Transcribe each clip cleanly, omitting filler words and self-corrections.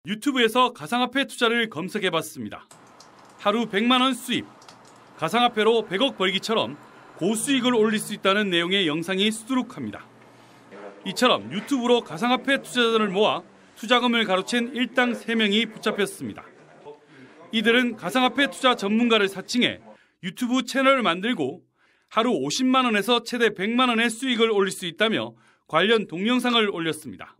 유튜브에서 가상화폐 투자를 검색해봤습니다. 하루 100만 원 수입, 가상화폐로 100억 벌기처럼 고수익을 올릴 수 있다는 내용의 영상이 수두룩합니다. 이처럼 유튜브로 가상화폐 투자자들을 모아 투자금을 가로챈 일당 3명이 붙잡혔습니다. 이들은 가상화폐 투자 전문가를 사칭해 유튜브 채널을 만들고 하루 50만 원에서 최대 100만 원의 수익을 올릴 수 있다며 관련 동영상을 올렸습니다.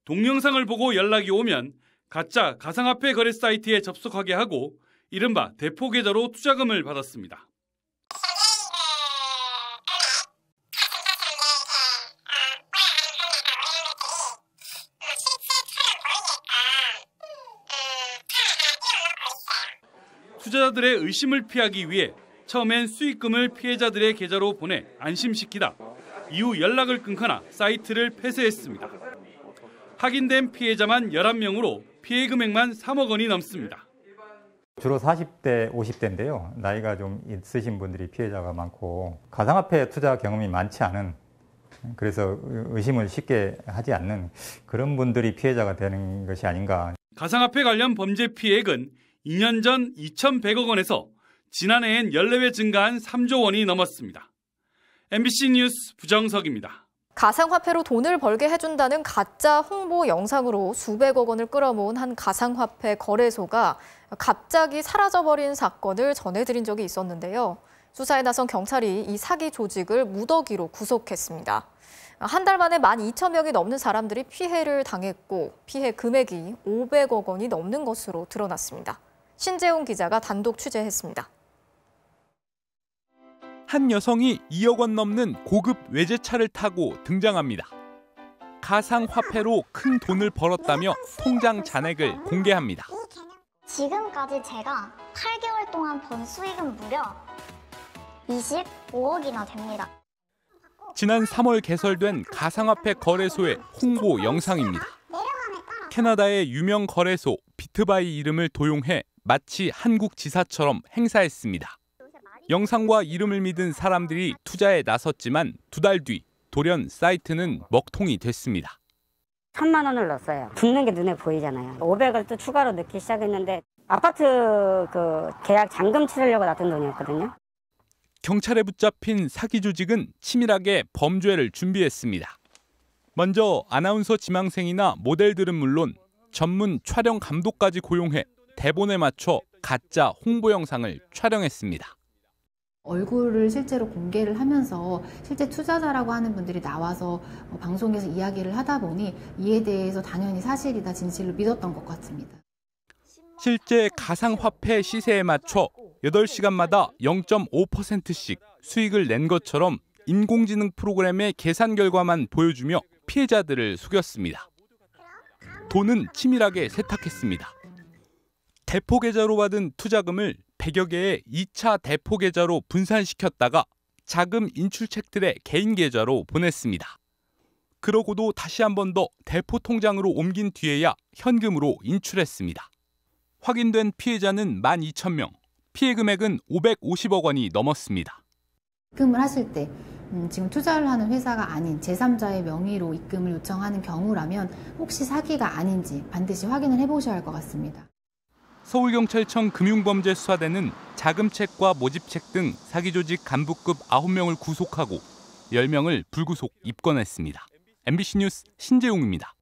동영상을 보고 연락이 오면 가짜 가상화폐 거래 사이트에 접속하게 하고 이른바 대포 계좌로 투자금을 받았습니다. 투자자들의 의심을 피하기 위해 처음엔 수익금을 피해자들의 계좌로 보내 안심시키다 이후 연락을 끊거나 사이트를 폐쇄했습니다. 확인된 피해자만 11명으로 피해 금액만 3억 원이 넘습니다. 주로 40대, 50대인데요. 나이가 좀 있으신 분들이 피해자가 많고 가상화폐 투자 경험이 많지 않은, 그래서 의심을 쉽게 하지 않는 그런 분들이 피해자가 되는 것이 아닌가. 가상화폐 관련 범죄 피해액은 2년 전 2,100억 원에서 지난해엔 14배 증가한 3조 원이 넘었습니다. MBC 뉴스 부정석입니다. 가상화폐로 돈을 벌게 해준다는 가짜 홍보 영상으로 수백억 원을 끌어모은 한 가상화폐 거래소가 갑자기 사라져버린 사건을 전해드린 적이 있었는데요. 수사에 나선 경찰이 이 사기 조직을 무더기로 구속했습니다. 한 달 만에 12,000명이 넘는 사람들이 피해를 당했고 피해 금액이 500억 원이 넘는 것으로 드러났습니다. 신재용 기자가 단독 취재했습니다. 한 여성이 2억 원 넘는 고급 외제차를 타고 등장합니다. 가상화폐로 큰 돈을 벌었다며 통장 잔액을 공개합니다. 지금까지 제가 8개월 동안 번 수익은 무려 25억이나 됩니다. 지난 3월 개설된 가상화폐 거래소의 홍보 영상입니다. 캐나다의 유명 거래소 비트바이 이름을 도용해 마치 한국 지사처럼 행사했습니다. 영상과 이름을 믿은 사람들이 투자에 나섰지만 2달 뒤 돌연 사이트는 먹통이 됐습니다. 1,000만 원을 넣었어요. 붙는 게 눈에 보이잖아요. 500을 또 추가로 넣기 시작했는데 아파트 계약 잔금 치르려고 놨던 돈이었거든요. 경찰에 붙잡힌 사기 조직은 치밀하게 범죄를 준비했습니다. 먼저 아나운서 지망생이나 모델들은 물론 전문 촬영 감독까지 고용해 대본에 맞춰 가짜 홍보 영상을 촬영했습니다. 얼굴을 실제로 공개를 하면서 실제 투자자라고 하는 분들이 나와서 방송에서 이야기를 하다 보니 이에 대해서 당연히 사실이다, 진실로 믿었던 것 같습니다. 실제 가상화폐 시세에 맞춰 8시간마다 0.5%씩 수익을 낸 것처럼 인공지능 프로그램의 계산 결과만 보여주며 피해자들을 속였습니다. 돈은 치밀하게 세탁했습니다. 대포 계좌로 받은 투자금을 100여 개의 2차 대포 계좌로 분산시켰다가 자금 인출책들의 개인 계좌로 보냈습니다. 그러고도 다시 한 번 더 대포 통장으로 옮긴 뒤에야 현금으로 인출했습니다. 확인된 피해자는 12,000명, 피해 금액은 550억 원이 넘었습니다. 입금을 하실 때 지금 투자를 하는 회사가 아닌 제3자의 명의로 입금을 요청하는 경우라면 혹시 사기가 아닌지 반드시 확인을 해보셔야 할 것 같습니다. 서울경찰청 금융범죄수사대는 자금책과 모집책 등 사기조직 간부급 9명을 구속하고 10명을 불구속 입건했습니다. MBC 뉴스 신재용입니다.